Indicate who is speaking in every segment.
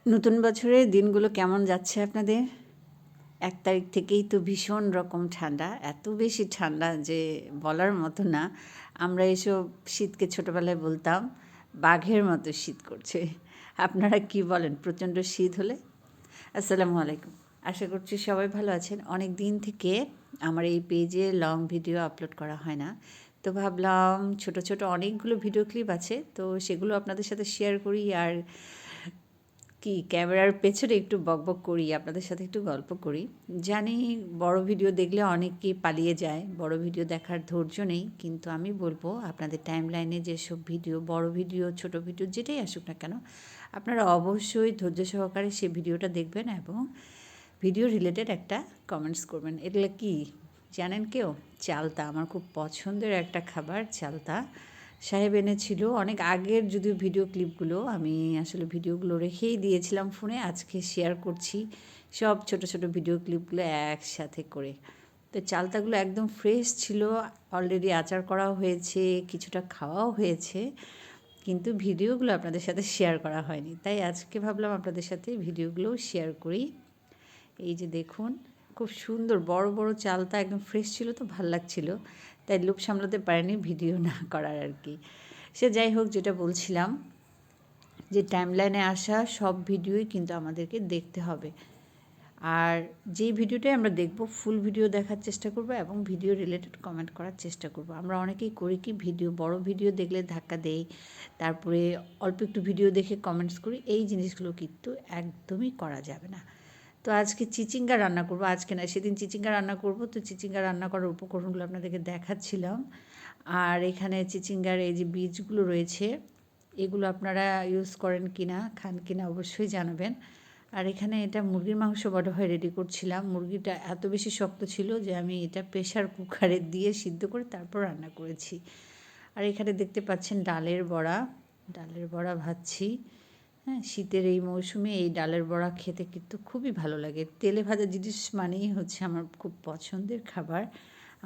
Speaker 1: নতুন বছরের দিনগুলো কেমন যাচ্ছে আপনাদের? ১ তারিখ থেকেই তো ভীষণ রকম ঠান্ডা, এত বেশি ঠান্ডা যে বলার মতো না। আমরা এসব শীতকে ছোটোবেলায় বলতাম বাঘের মতো শীত করছে। আপনারা কি বলেন প্রচণ্ড শীত হলে? আসসালামু আলাইকুম। আশা করছি সবাই ভালো আছেন। অনেক দিন থেকে আমার এই পেজে লং ভিডিও আপলোড করা হয় না। তো ভাবলাম ছোট, ছোট অনেকগুলো ভিডিও ক্লিপ আছে, তো সেগুলো আপনাদের সাথে শেয়ার করি আর ক্যামেরার পেছনে একটু বকবক করি, আপনাদের সাথে একটু গল্প করি। জানি বড় ভিডিও দেখলে অনেকেই পালিয়ে যায়, বড় ভিডিও দেখার ধৈর্য নেই, কিন্তু আমি বলবো আপনাদের টাইমলাইনে যেসব ভিডিও, বড় ভিডিও, ছোট ভিডিও যেটাই আসুক না কেন, আপনারা অবশ্যই ধৈর্য সহকারে সেই ভিডিওটা দেখবেন এবং ভিডিও রিলেটেড একটা কমেন্টস করবেন। এগুলো কি জানেন কেউ? চালতা, আমার খুব পছন্দের একটা খাবার চালতা। সাহেব এনেছিল অনেক আগের, যদিও ভিডিও ক্লিপগুলো আমি আসলে ভিডিওগুলো রেখেই দিয়েছিলাম ফোনে, আজকে শেয়ার করছি সব ছোট ছোট ভিডিও ক্লিপগুলো একসাথে করে। তো চালতাগুলো একদম ফ্রেশ ছিল, অলরেডি আচার করাও হয়েছে, কিছুটা খাওয়াও হয়েছে, কিন্তু ভিডিওগুলো আপনাদের সাথে শেয়ার করা হয়নি, তাই আজকে ভাবলাম আপনাদের সাথে ভিডিওগুলোও শেয়ার করি। এই যে দেখুন, খুব সুন্দর বড় বড় চালতা, একদম ফ্রেশ ছিল, তো ভাল লাগছিল, তাই লোভ সামলাতে পারেনি ভিডিও না করার আর কি। সে যাই হোক, যেটা বলছিলাম যে টাইমলাইনে আসা সব ভিডিওই কিন্তু আমাদেরকে দেখতে হবে, আর যেই ভিডিওটাই আমরা দেখব ফুল ভিডিও দেখার চেষ্টা করব এবং ভিডিও রিলেটেড কমেন্ট করার চেষ্টা করব। আমরা অনেকেই করি কি, বড় ভিডিও দেখলে ধাক্কা দেই, তারপরে অল্প একটু ভিডিও দেখে কমেন্টস করি, এই জিনিসগুলো কিন্তু একদমই করা যাবে না। তো আজকে চিচিঙ্গা রান্না করব, আজকে না সেদিন চিচিঙ্গা রান্না করব, তো চিচিঙ্গা রান্না করার উপকরণগুলো আপনাদেরকে দেখাচ্ছিলাম। আর এখানে চিচিঙ্গার এই যে বীজগুলো রয়েছে, এগুলো আপনারা ইউজ করেন কিনা, খান কিনা অবশ্যই জানাবেন। আর এখানে এটা মুরগির মাংস বড় হয় রেডি করছিলাম। মুরগিটা এত বেশি শক্ত ছিল যে আমি এটা প্রেশার কুকারে দিয়ে সিদ্ধ করে তারপর রান্না করেছি। আর এখানে দেখতে পাচ্ছেন ডালের বড়া ভাজছি। হ্যাঁ, শীতের এই মৌসুমে এই ডালের বড়া খেতে কিন্তু খুবই ভালো লাগে। তেলে ভাজা জিনিস মানেই হচ্ছে আমার খুব পছন্দের খাবার,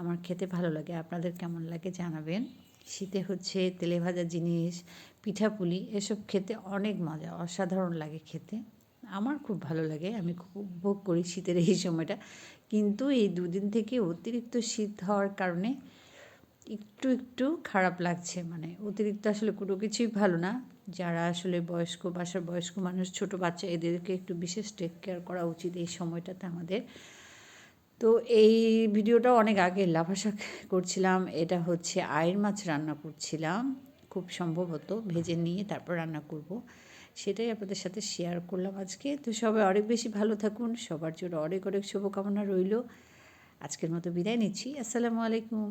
Speaker 1: আমার খেতে ভালো লাগে। আপনাদের কেমন লাগে জানাবেন। শীতে হচ্ছে তেলে ভাজা জিনিস, পিঠাপুলি এসব খেতে অনেক মজা, অসাধারণ লাগে খেতে। আমার খুব ভালো লাগে, আমি খুব উপভোগ করি শীতের এই সময়টা। কিন্তু এই দুদিন থেকে অতিরিক্ত শীত হওয়ার কারণে একটু একটু খারাপ লাগছে, মানে অতিরিক্ত আসলে কোনো কিছুই ভালো না। যারা আসলে বাসার বয়স্ক মানুষ, ছোট বাচ্চা, এদেরকে একটু বিশেষ টেক কেয়ার করা উচিত এই সময়টাতে আমাদের। তো এই ভিডিওটা অনেক আগে লাফা শাক করছিলাম, এটা হচ্ছে আইড় মাছ রান্না করছিলাম, খুব সম্ভবত ভেজে নিয়ে তারপর রান্না করব, সেটাই আপনাদের সাথে শেয়ার করলাম আজকে। তো সবাই অনেক বেশি ভালো থাকুন, সবার জন্য অনেক অনেক শুভকামনা রইল। আজকের মতো বিদায় নিচ্ছি। আসসালামু আলাইকুম।